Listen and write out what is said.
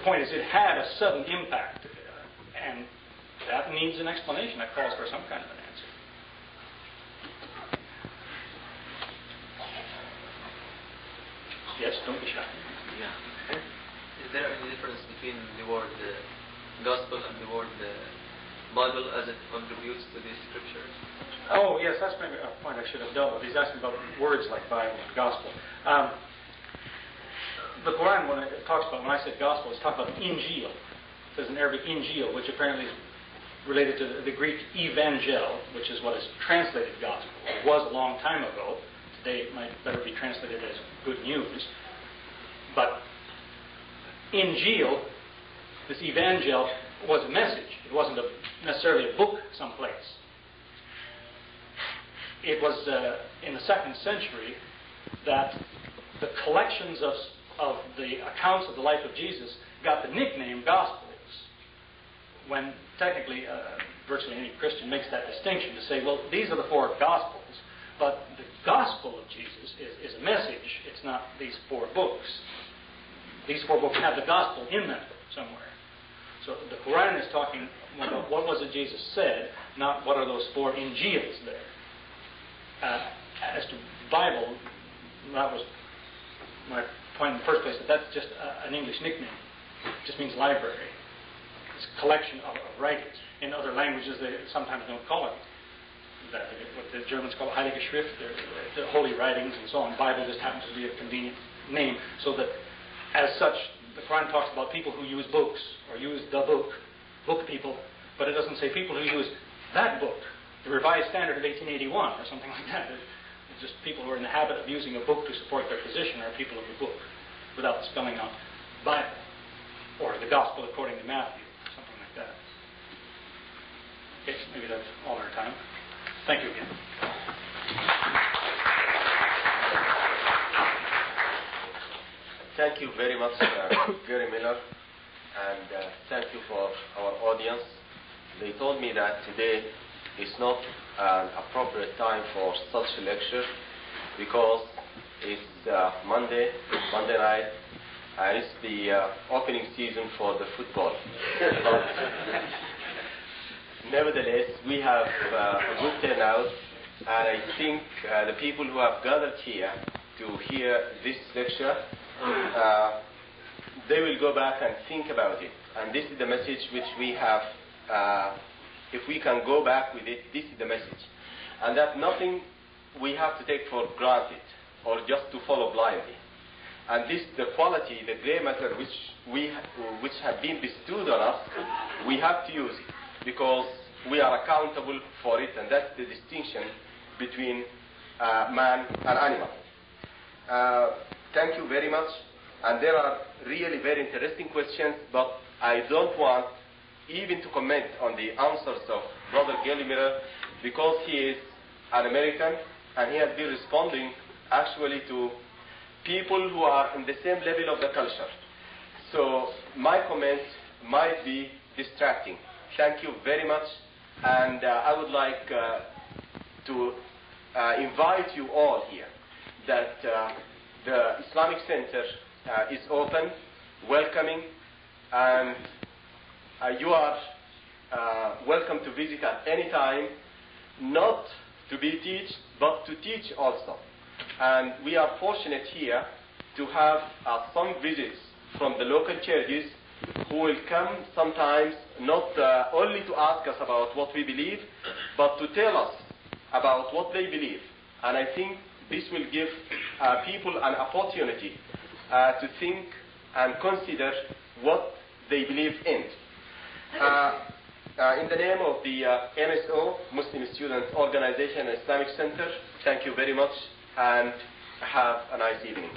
point is, it had a sudden impact, and that needs an explanation. That calls for some kind of an answer. Yes, don't be shy. Yeah. Is there any difference between the word gospel and the word Bible as it contributes to the scriptures? Oh, yes, that's maybe a point I should have dealt with. He's asking about words like Bible and gospel. The Quran, when it talks about, when I said gospel, it's talking about Injil. It says in Arabic Injil, which apparently is related to the Greek evangel, which is what is translated gospel. It was a long time ago. Today it might better be translated as good news. But Injil, this evangel, was a message. It wasn't necessarily a book someplace. It was in the 2nd century that the collections of the accounts of the life of Jesus got the nickname Gospels, when technically virtually any Christian makes that distinction to say, well, these are the 4 Gospels, but the Gospel of Jesus is a message. It's not these 4 books. These 4 books have the Gospel in them somewhere. So the Quran is talking about what was it Jesus said, not what are those 4 Injils there. As to Bible, that was my point in the first place, that that's just an English nickname. It just means library. It's a collection of writings. In other languages, they sometimes don't call it that. What the Germans call it Heilige Schrift, the holy writings and so on. Bible just happens to be a convenient name, so that as such, the Quran talks about people who use books, or use the book people, but it doesn't say people who use that book, the Revised Standard of 1881, or something like that. It's just people who are in the habit of using a book to support their position are people of the book, without spelling out Bible, or the Gospel according to Matthew, something like that. Okay, maybe that's all our time. Thank you again. Thank you very much, Gary Miller, and thank you for our audience. They told me that today is not an appropriate time for such a lecture because it's Monday night, and it's the opening season for the football. But nevertheless, we have a good turnout, and I think the people who have gathered here to hear this lecture, they will go back and think about it. And this is the message which we have. If we can go back with it, this is the message. And that nothing we have to take for granted or just to follow blindly. And this, the quality, the grey matter which have been bestowed on us, we have to use it because we are accountable for it, and that's the distinction between man and animal. Thank you very much. And there are really very interesting questions, but I don't want even to comment on the answers of Brother Gary Miller because he is an American and he has been responding actually to people who are in the same level of the culture. So my comments might be distracting. Thank you very much, and I would like to invite you all here that the Islamic Center is open, welcoming, and you are welcome to visit at any time, not to be taught, but to teach also. And we are fortunate here to have some visits from the local churches who will come sometimes not only to ask us about what we believe, but to tell us about what they believe. And I think this will give people an opportunity to think and consider what they believe in. In the name of the MSO, Muslim Student Organization and Islamic Center, thank you very much and have a nice evening.